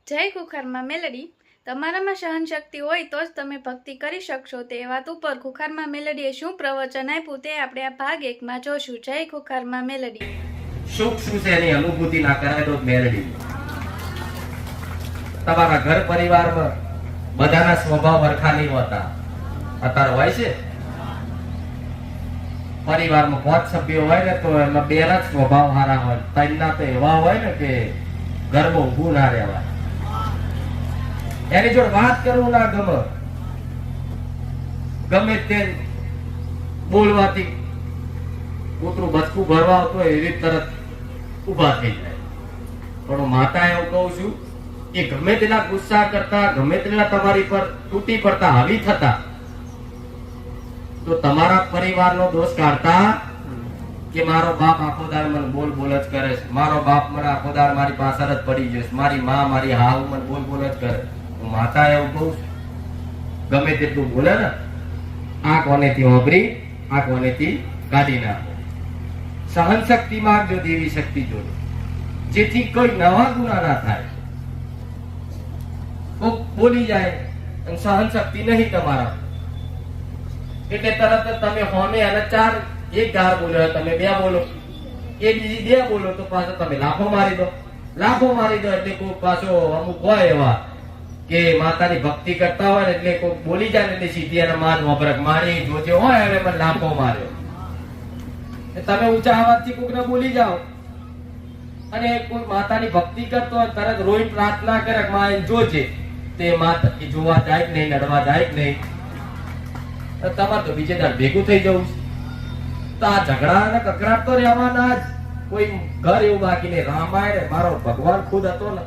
જય ખુખારમાં મેલડી. તમારામાં સહનશક્તિ હોય તો જ તમે ભક્તિ કરી શકશો. તે વાત ઉપર ખુખારમાં મેલડીએ શું પ્રવચન આપ્યું તે આપણે આ ભાગ 1 માં જોશું. જય ખુખારમાં મેલડી. સુખ શું છે એની અનુભૂતિ ના કરાય તો મેલડી. તમારા ઘર પરિવારમાં બધાના સ્વભાવ સરખા નહીં હોતા. અત્યારે હોય છે પરિવારમાં 5 સભ્યો હોય ને તો એમાં 2 ના સ્વભાવ સારા હોય, 3 ના તો એવા હોય ને કે ઘરમાં ઊભું ના રહેવાય. એની જોડે વાત કરવું ના ગમે, ગમે તે બોલવાથી કૂતરું બચકું ભરવા આવતો એવી તરત ઉભા થઈ જાય. પણ માતા એવું કહું છું કે ગમે તેના ગુસ્સા કરતા, ગમે તેના તમારી પર તૂટી પડતા, હાવી થતા, તો તમારા પરિવારનો દોષ કાઢતા કે મારો બાપ આખો દાડ મને બોલ બોલ જ કરે છે, મારો બાપ મને આખો દાડ મારી પાછળ જ પડી જશે, મારી માં મારી હાવ મને બોલ બોલ જ કરે. માતા એવું કહું ગમે તેટલું બોલે ને, આ કોનેથી વાપરી, આ કોનેથી કાઢી નાખો. સહન શક્તિ માં જો દેવી શક્તિ જોડે, જેથી કોઈ નવા ગુના ના થાય. કોક બોલી જાય અને સહન શક્તિ નહીં તમારા, એટલે તરત જ તમે હોમે અને 4 એક ગાર બોલ્યો, તમે 2 બોલો, એ બીજી 2 બોલો તો પાછો તમે લાફો મારી દો. લાફો મારી દો એટલે કોઈ પાછો અમુક હોય એવા કે માતાની ભક્તિ કરતા હોય એટલે કોઈ બોલી જાય એટલે સીધી એને માન વપરક મારી જોજે હોય હવે મને લાફો માર્યો. તમે ઊંચા અવાજથી કોકને બોલી જાઓ અને કોઈ માતાની ભક્તિ કરતો હોય તરત રોઈ પ્રાર્થના કરે માં જોજે, તે માતા જોવા જાય કે નહીં, નડવા જાય કે નહીં, તમારે તો બીજે દાડ ભેગું થઈ જવું છે. તો આ ઝઘડા અને કકડાટ તો રહેવાના જ. કોઈ ઘર એવું બાકી નહીં. રામાયણ મારો ભગવાન ખુદ હતો ને,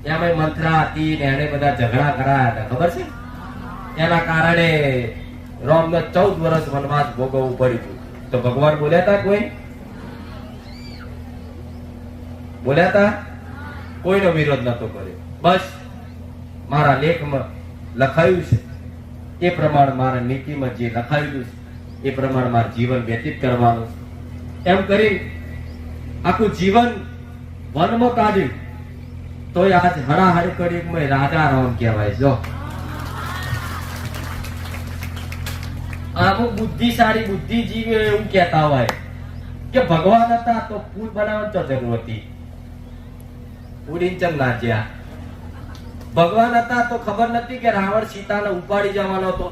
એમાં મંત્રા હતી ને એને બધા ઝઘડા કરાયા હતા, ખબર છે? એના કારણે રામને 14 વર્ષ વનવાસ ભોગવવું પડ્યું. તો ભગવાન બોલ્યા હતા? કોઈ બોલ્યા હતા? કોઈનો વિરોધ નતો કર્યો. બસ મારા લેખમાં લખાયું છે એ પ્રમાણે, મારા નીતિમાં જે લખાયેલું છે એ પ્રમાણે મારું જીવન વ્યતીત કરવાનું છે. એમ કરી આખું જીવન વનમાં કાઢ્યું તોય આજ હડાહડ કરી રાજા રામ કહેવાય. જો અમુક બુદ્ધિશાળી બુદ્ધિજીવી એવું કહેતા હોય કે ભગવાન હતા તો પુલ બનાવવાની તો જરૂર હતી, ઉડીને ચમ નાચ્યા. ભગવાન હતા તો ખબર નથી કે રાવણ સીતાને ઉપાડી જવાનો હતો,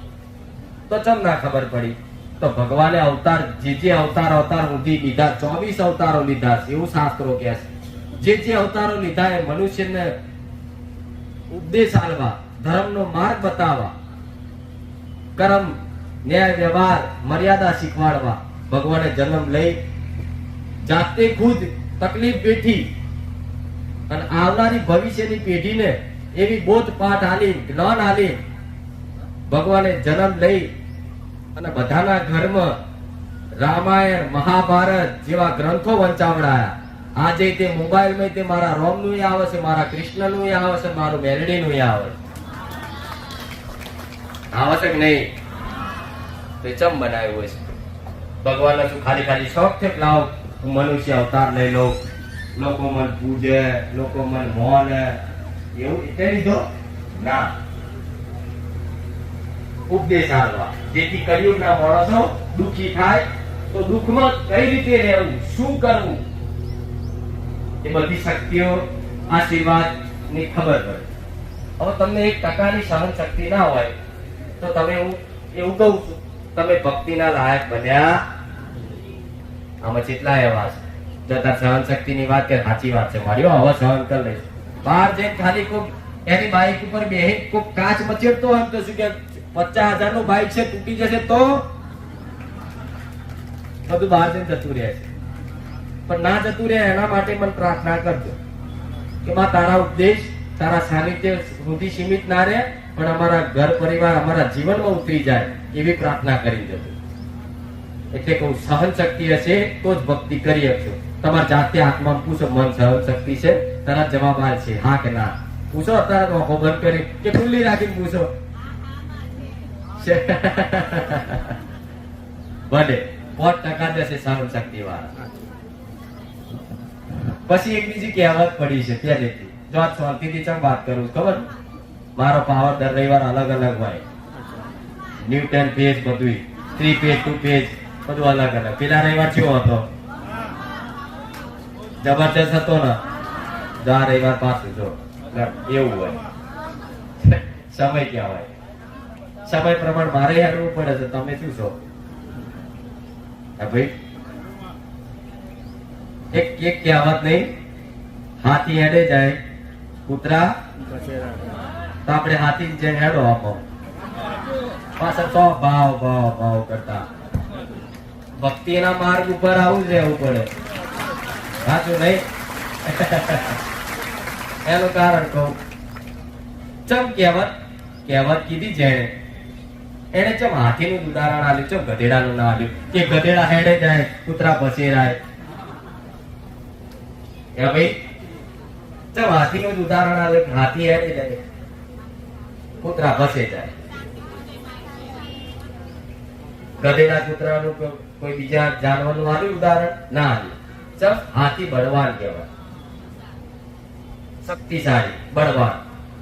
તો ચમ ના ખબર પડી? તો ભગવાને અવતાર જે અવતાર સુધી લીધા, 24 અવતારો લીધા છે એવું શાસ્ત્રો કહે છે. જે અવતારો લીધા એ મનુષ્યને ઉપદેશ આલવા, ધર્મનો માર્ગ બતાવવા, કર્મ ન્યાય વ્યવહાર મર્યાદા શીખવાડવા ભગવાને જન્મ લઈ જાતે ખુદ તકલીફ વેઠી અને આવનારી ભવિષ્યની પેઢીને એવી બોધ પાઠ આલી, જ્ઞાન આલી ભગવાને જન્મ લઈ અને બધાના ઘરમાં રામાયણ મહાભારત જેવા ગ્રંથો વંચાવડાયા. આજે તે મોબાઈલમાં તે મારા રોમનું આવે છે, મારા કૃષ્ણનું આવે છે, મારું મેલડીનું આવે છે કે નહીં? તે ચમ બનાવ્યું છે ભગવાનને? શું ખાલી શોખ છે કે લાવ હું મનુષ્ય અવતાર લઈ લઉં, લોકો મને પૂજે, લોકો મને મોને, એવું એટલે લીધો ના. ઉપદેશ આલવા જેથી કળિયુગના માણસો દુઃખી થાય તો દુઃખમાં કઈ રીતે રહેવું, શું કરવું, એ બધી શક્તિઓ આશીર્વાદ ની ખબર પડે. હવે તમને 1% ની સહન શક્તિ ના હોય તો તમે એવું કહું છું તમે ભક્તિના લાયક બન્યા. આમાં કેટલા એવા છે જતા સહન શક્તિ ની વાત કે સાચી વાત છે મારી, હવે સહન કરી લઈશ. બહાર જઈને ખાલી કોક એની બાઈક ઉપર બેહી કોક કાચ મચેડતો હોય તો શું કે 50,000 નું બાઈક છે તૂટી જશે તો બધું બહાર જઈને જતું રહે છે. પણ ના જતું રહે એના માટે મને પ્રાર્થના કરજો કે માં તારા ઉપદેશ, તારા સાનિધ્ય સુધી સીમિત ના રહે પણ અમારા ઘર પરિવાર, અમારા જીવનમાં ઉતરી જાય એવી પ્રાર્થના કરી જજો. એટલે કહું સહન શક્તિ હશે તો જ ભક્તિ કરી શકશો. તમારા જાતે આત્મામાં પૂછો, મન સહન શક્તિ છે? તરત જવાબ આવશે હા કે ના. પૂછો અત્યારે આંખો બંધ કરી કે ખુલ્લી રાખીને પૂછો. ભલે 5% જશે સહન શક્તિ વાળા. પછી એક બીજી કહેવત પડી છે પહેલેથી જો આ શાંતિથી ચમ વાત કરું છું ખબર? મારો પાવર દર રવિવાર અલગ અલગ હોય. ન્યૂટન પેજ બધું 3 પેજ 2 પેજ બધું અલગ અલગ. પેલા રવિવાર કેવો હતો? જબરજસ્ત હતો ને. જો આ રવિવાર પાછું જો એવું હોય. સમય ક્યાં હોય? સમય પ્રમાણે મારે હેડવું પડે છે. તમે શું છો? હા ભાઈ, એક કહેવત નહીં, હાથી હેડે જાય કૂતરા તો આપણે હાથી જેમ હેડો આપો પાછળ તો ભાવ ભાવ ભાવ કરતા. ભક્તિના માર્ગ ઉપર આવું જ રહેવું પડે. સાચું નહીં? એનું કારણ કહું. ચમ કહેવત કીધી જેને એને ચમ હાથીનું ઉદાહરણ આલ્યું, ચમ ગધેડાનું ના આલ્યું કે ગધેડા હેડે જાય કૂતરા પછેરાય. ભાઈ ચમ હાથીનું જ ઉદાહરણ આલ્યું કે હાથી હેડે જાય કૂતરા ફસે જાય. ગધેડા કૂતરાનું કોઈ બીજા જાનવરનું આલ્યું ઉદાહરણ ના આલ્યું. ચમ હાથી બળવાન કહેવાય, શક્તિશાળી બળવાન.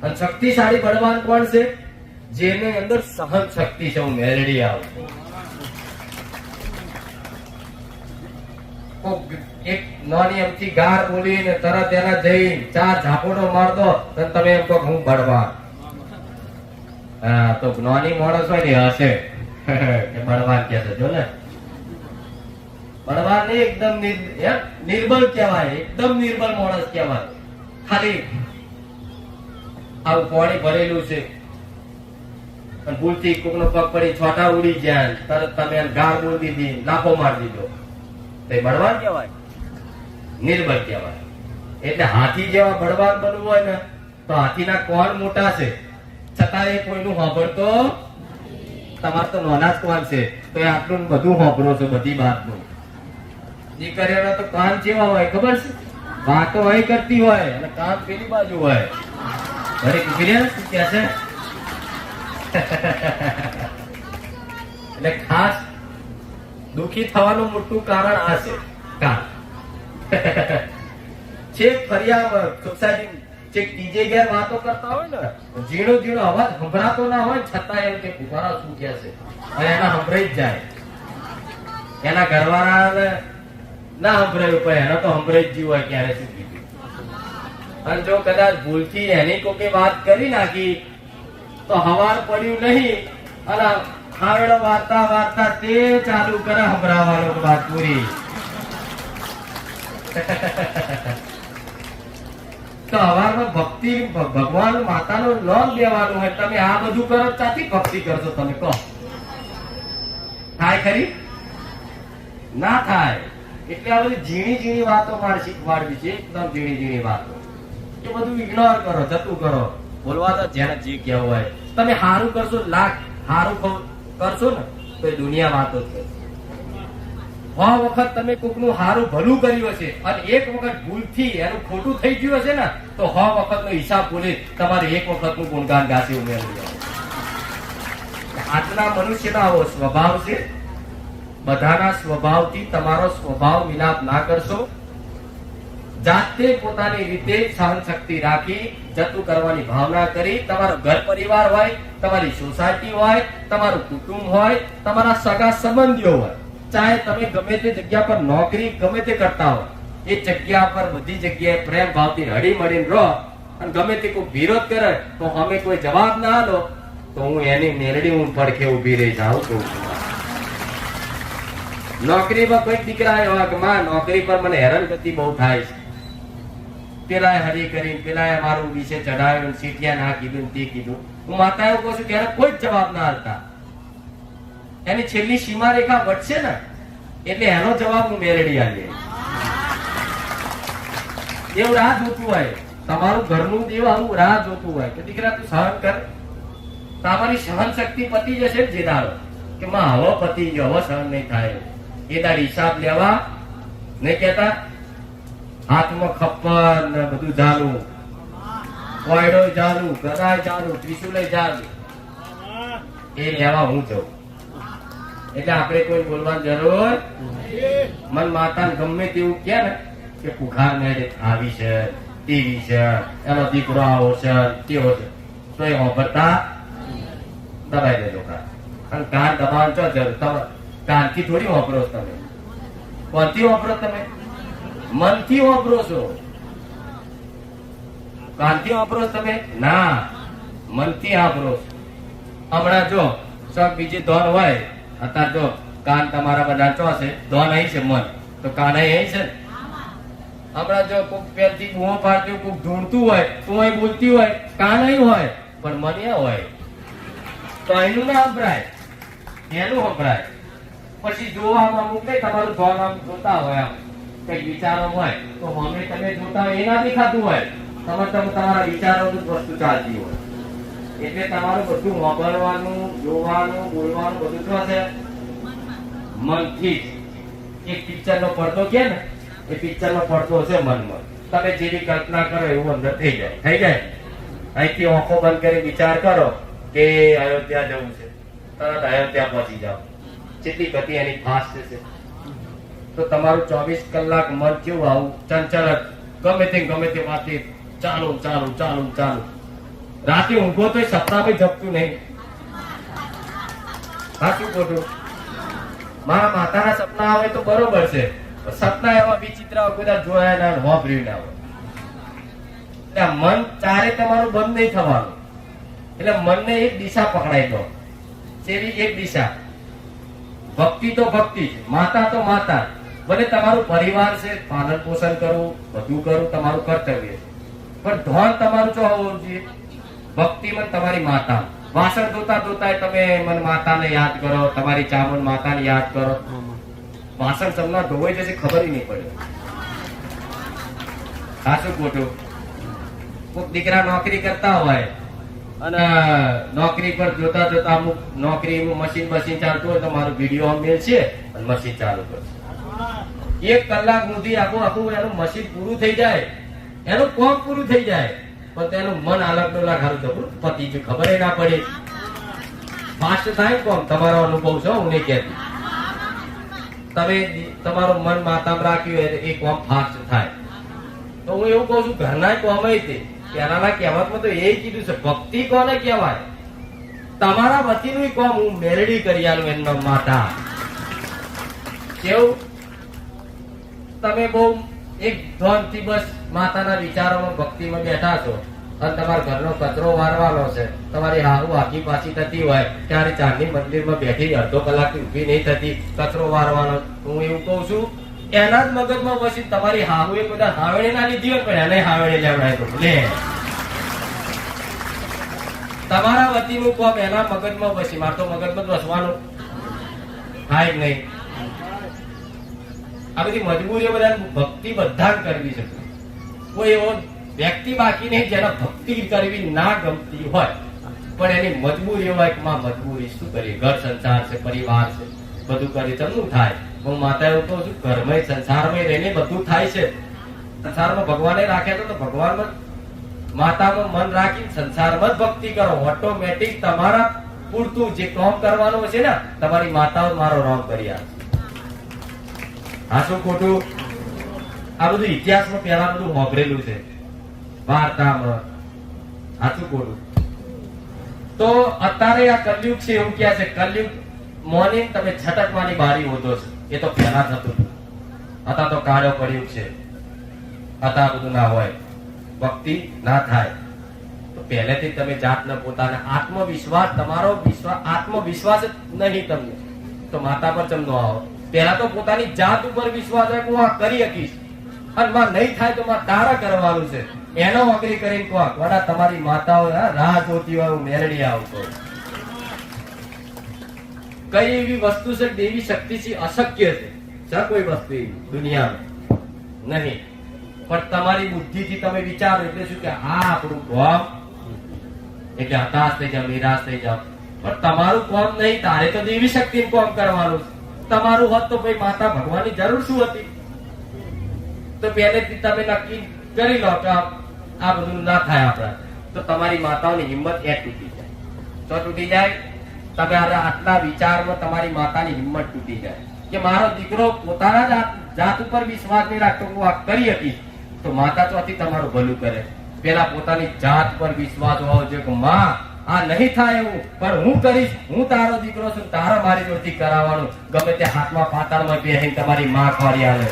અને શક્તિશાળી બળવાન કોણ છે? જેને અંદર સહન શક્તિ છે. હું મેલડી આવું એક નાની અમથી ગાર બોલીને તરત એના જઈ 4 ઝાપોડો માર દો તો તમે એમ કહો હું બળવાન. હા, તો નાની માણસ હોય ને હશે કે બળવાન કે છે. જો ને બળવાન નહીં, એકદમ નિર્બળ કહેવાય. એકદમ નિર્બળ માણસ કહેવાય. ખાલી આવું પાણી ભરેલું છે અને ભૂલથી કોકનો પગ પડી છોટા ઉડી જાય તરત તમે ગાળ બોલી દીધી, લાફો મારી દીધો, તો એ બળવાન કહેવાય? નિર્બળ કહેવાય. એટલે હાથી જેવા બળવાન બનવું હોય ને તો હાથીના કોણ મોટા છે છતાં એ કોઈનું સાંભળતો. તમારે તો નાના જ કોણ છે તો એ આટલું બધું સાંભળો છો બધી વાતનું. દીકરીઓના તો કાન કેવા હોય ખબર છે? વાતો અહીં કરતી હોય અને કાન પેલી બાજુ હોય. ઘરે દીકરીઓ શું કે છે? એટલે ખાસ દુખી થવાનું મોટું કારણ આ છે. કાન છેક ફરિયા સોસાયટી છેક ત્રીજે ઘેર વાતો કરતા હોય ને, ઝીણો ઝીણો અવાજ સંભળાતો ના હોય છતાં એમ કે કુવારા શું કે છે અને એના સંભળાઈ જ જાય. એના ઘરવાળાને ના સંભળાયું પણ એનો તો સંભળાઈ જ જીવ હોય ક્યારે શું કીધું. અને જો કદાચ ભૂલથી એની કોઈ વાત કરી નાખી તો હવાર પડ્યું નહીં અને ખાવડો વાર્તા વાર્તા તે ચાલુ કરે સંભળાવવાનો વાત પૂરી. તો હવારમાં ભક્તિ ભગવાન માતાનું નામ લેવાનું હોય. તમે આ બધું કરો ત્યાંથી ભક્તિ કરશો તમે કહો? થાય ખરી? ના થાય. એટલે આ બધી ઝીણી ઝીણી વાતો મારે શીખવાડવી છે. એકદમ ઝીણી ઝીણી વાતો એ બધું ઇગ્નોર કરો, જતું કરો. બોલવા તો જેને જી કહેવું હોય. તમે હારું કરશો, લાખ હારું કરશો ને તો એ દુનિયા વાતો છે. વખત તમે કોકનું હારું ભલું કર્યું હશે અને એક વખત ભૂલથી એનું ખોટું થઈ ગયું હશે ને તો વખત નો હિસાબ બોલી તમારે એક વખત નું ગુણગાન ગાસી ઉમેરવું. આજના મનુષ્યનો આવો સ્વભાવ છે. બધાના સ્વભાવથી તમારો સ્વભાવ મિલાપ ના કરશો. જાતે પોતાની રીતે સહન શક્તિ રાખી જતું કરવાની ભાવના કરી. તમારો ઘર પરિવાર હોય, તમારી સોસાયટી હોય, તમારું કુટુંબ હોય, તમારા સગા સંબંધીઓ હોય, ચાહે તમે ગમે તે જગ્યા પર નોકરી ગમે તે કરતા હો, એ જગ્યા પર બધી જગ્યાએ પ્રેમ ભાવથી હળી મળીને રહો. અને ગમે તે કોઈ વિરોધ કરે તો અમે કોઈ જવાબ ના આલો તો હું એની મેલડી હું પડખે ઉભી રહી જાઉં છું. નોકરીમાં કોઈ દીકરા એવા કે માં નોકરી પર મને હેરાનગતિ બહુ થાય છે. પેલા હરી કરી પેલા મારું વિશે ચડાવ્યું, સીટિયા ના કીધું તે કીધું. હું માતા એવું કહું છું કે એને કોઈ જ જવાબ ના આપતા. એની છેલ્લી સીમા રેખા વધશે ને એટલે એનો જવાબ હું મેળવી આવીએ. એવું રાહ જોતું હોય, તમારું ઘરનું દેવ આવું રાહ જોતું હોય કે દીકરા તું સહન કર. તમારી સહન શક્તિ પતી જશે જે દાડો કે માં હવે પતી ગયો, હવે સહન નહીં થાય. એ તાર હિસાબ લેવા નહીં કેતા. હાથમાં ખપ્પર ને બધું ચાલુ, કોયડો ચાલુ, ગદાય ચાલુ, ત્રિશુલે ચાલુ, એ લેવા હું જઉં. એટલે આપણે કોઈ બોલવાની જરૂર મન માતા ગમે તેવું કે ને કે પુખાર મેળે આવી છે, ટીવી છે, એનો દીકરો આવો છે, તેવો છે, તો એ વાપરતા દબાઈ દેજો કાન. અને કાન દબાવવાનું છો જરૂર, તમે કાનથી થોડી વાપરો છો તમે. કોનથી વાપરો તમે? મનથી વાપરો છો. કાનથી વાપરો છો તમે? ના, મનથી વાપરો છો. હમણાં જો શોખ બીજી ધોન હોય, અત્યારે જો કાન તમારા બધા ચો છે, ધોન અહીં છે મન, તો કાન અહીં છે ને. હમણાં જો કોઈક પેલથી બૂમો પાડતું, કોઈક ઢૂંઢતું હોય, તું અહીં બોલતી હોય, કાન અહીં હોય, પણ મન એ હોય, તો અહીંનું ના સંભળાય, એનું સંભળાય. પછી જોવામાં અમુક નહીં, તમારું ધોન આમ જોતા હોય, આમ કઈક વિચારો હોય, તો મમ્મી તમે જોતા હોય એ ના દેખાતું હોય, તમે તમારા વિચારોનું જ વસ્તુ ચાલતી હોય. એટલે તમારું બધું વાપરવાનું, જોવાનું, બોલવાનું બધું શું છે? મનથી જ. એક પિક્ચર નો પડદો કે ને, એ પિક્ચર નો પડદો છે મનમાં. તમે જેવી કલ્પના કરો એવું અંદર થઈ જાય. થઈ જાય. અહીંથી આંખો બંધ કરી વિચાર કરો કે અયોધ્યા જવું છે, તરત અયોધ્યા પહોંચી જાઓ. જેટલી ગતિ એની ફાસ્ટ છે, તો તમારું 24 કલાક મન કેવું આવું ચંચળ જ, ગમે તે વાતે ચાલુ ચાલુ ચાલુ ચાલુ. રાતે ઊંઘો તો સપનામાં જપતું નહીં. સાચું ખોટું? મારા માતાના સપના આવે તો બરોબર છે, સપના એવા વિચિત્ર બધા જોયા ના વાપર્યું ના હોય. એટલે મન ચારે તમારું બંધ નહીં થવાનું. એટલે મનને એક દિશા પકડાઈ દો. જેવી એક દિશા. ભક્તિ તો ભક્તિ છે, માતા તો માતા. ભલે તમારું પરિવાર છે, પાલન પોષણ કરવું, બધું કરવું તમારું કર્તવ્ય છે, પણ ધોન તમારું શું હોવું જોઈએ? ભક્તિમાં તમારી માતા. વાસણ ધોતા ધોતા તમે મન માતાને યાદ કરો, તમારી ચામુંડ માતાને યાદ કરો. વાસણ તમને ધોવાઈ જશે ખબર નહીં પડે. સાચું ખોટું? કોઈક દીકરા નોકરી કરતા હોય અને નોકરી પર જોતા જોતા અમુક નોકરી મશીન ચાલતું હોય તો મારું વિડીયો મેલ છે અને મશીન ચાલુ કરશે. 1 કલાક સુધી આખું એનું મશીન પૂરું થઈ જાય, એનું કોમ પૂરું થઈ જાય, પણ તેનું મન અલગ ડોલા ખારું જબરું પતી ગયું, ખબર ના પડી. ફાસ્ટ થાય કોમ. તમારો અનુભવ છે, હું નહીં કહેતી. તમે તમારું મન માતામાં રાખ્યું હોય એ કોમ ફાસ્ટ થાય. તો હું એવું કહું છું, ઘરના કોમ તે પહેલાના કહેવતમાં તો એ કીધું છે, ભક્તિ કોને કહેવાય? તમારા વતીનું કોમ હું મેલડી કરી આલું એમનો માતા. કેવું? તમે બહુ એક ધોનથી બસ માતાના વિચારોમાં ભક્તિમાં બેઠા છો અને તમારા ઘરનો કચરો વારવાનો છે, તમારી હાહુ આખી પાછી થતી હોય ત્યારે ચાંદની મંદિરમાં બેઠી અડધો કલાકથી ઊભી નહીં થતી, કચરો વારવાનો. હું એવું કહું છું, એના જ મગજમાં પછી તમારી હાહુ એ બધા હાવડે ના લીધી હોય પણ એને હાવડે લેવડાય તો લે. તમારા વતીનું કોમ એના મગજમાં પછી, મારે તો મગજમાં જ વસવાનું થાય જ નહીં. આ બધી મજબૂરીઓ બધા ભક્તિ બધા જ કરવી છે. કોઈ એવો વ્યક્તિ બાકી નહીં જેને ભક્તિ કરવી ના ગમતી હોય, પણ એની મજબૂરી હોય કે માં મજબૂરી શું કરીએ, ઘર સંસાર છે, પરિવાર છે, બધું કરી ચમનું થાય. હું માતા એવું કહું છું, ઘરમાં સંસારમાં રહીને બધું થાય છે. સંસારમાં ભગવાને રાખ્યા તો ભગવાનમાં માતામાં મન રાખી સંસારમાં જ ભક્તિ કરો. ઓટોમેટિક તમારા પૂરતું જે કામ કરવાનું છે ને, તમારી માતાઓ મારો રોમ કરી આપશે. હા શું ખોટું? આ બધું ઇતિહાસમાં પહેલા બધું વાપરેલું છે, વાર્તામાં. સાચું ખોટું? તો અત્યારે આ કલયુગ છે એવું ક્યાં છે? કલયુગ મોર્નિંગ તમે છટકવાની બારી હોતો છે, એ તો પહેલા થતું હતું. અત્યારે તો કાળો કળયુગ છે, અત્યારે બધું ના હોય, ભક્તિ ના થાય. તો પહેલેથી તમે જાતને પોતાના આત્મવિશ્વાસ, તમારો આત્મવિશ્વાસ જ નહીં તમને, તો માતા પર ચમ ન આવો. પહેલા તો પોતાની જાત ઉપર વિશ્વાસ હોય કે હું આ કરી શકીશ, અને માં નહીં થાય તો માં તારા કરવાનું છે, એનો અગ્રી કરીને કોક વડા તમારી માતાઓ રાહ જોતી હોય હું મેલડી આવતો. કઈ એવી વસ્તુ છે દેવી શક્તિ છે અશક્ય છે કોઈ વસ્તુ દુનિયામાં નહીં, પણ તમારી બુદ્ધિથી તમે વિચારો એટલે શું કે આ આપણું કોમ, એટલે હતાશ થઈ જાવ, નિરાશ થઈ જાવ. પણ તમારું કોમ નહીં, તારે તો દેવી શક્તિ કોમ કરવાનું છે. તમારું હોત તો ભાઈ માતા ભગવાનની જરૂર શું હતી? તો પહેલેથી તમે નક્કી કરી લો કે આ બધું ના થાય આપણા, તો તમારી માતાઓની હિંમત એ તૂટી જાય. તો તૂટી જાય, તમે આટલા વિચારમાં તમારી માતાની હિંમત તૂટી જાય કે મારો દીકરો પોતાના જાત ઉપર વિશ્વાસ નહીં રાખતો, હું આ કરી હતી, તો તો માતા ચોથી તમારું ભલું કરે. પેલા પોતાની જાત પર વિશ્વાસ હોવો જોઈએ કે માં આ નહીં થાય એવું, પણ હું કરીશ, હું તારો દીકરો છું, તારે મારી જોડથી કરાવવાનું. ગમે તે હાથમાં પાતાળમાં બેહીને તમારી માં ખોરી આવે.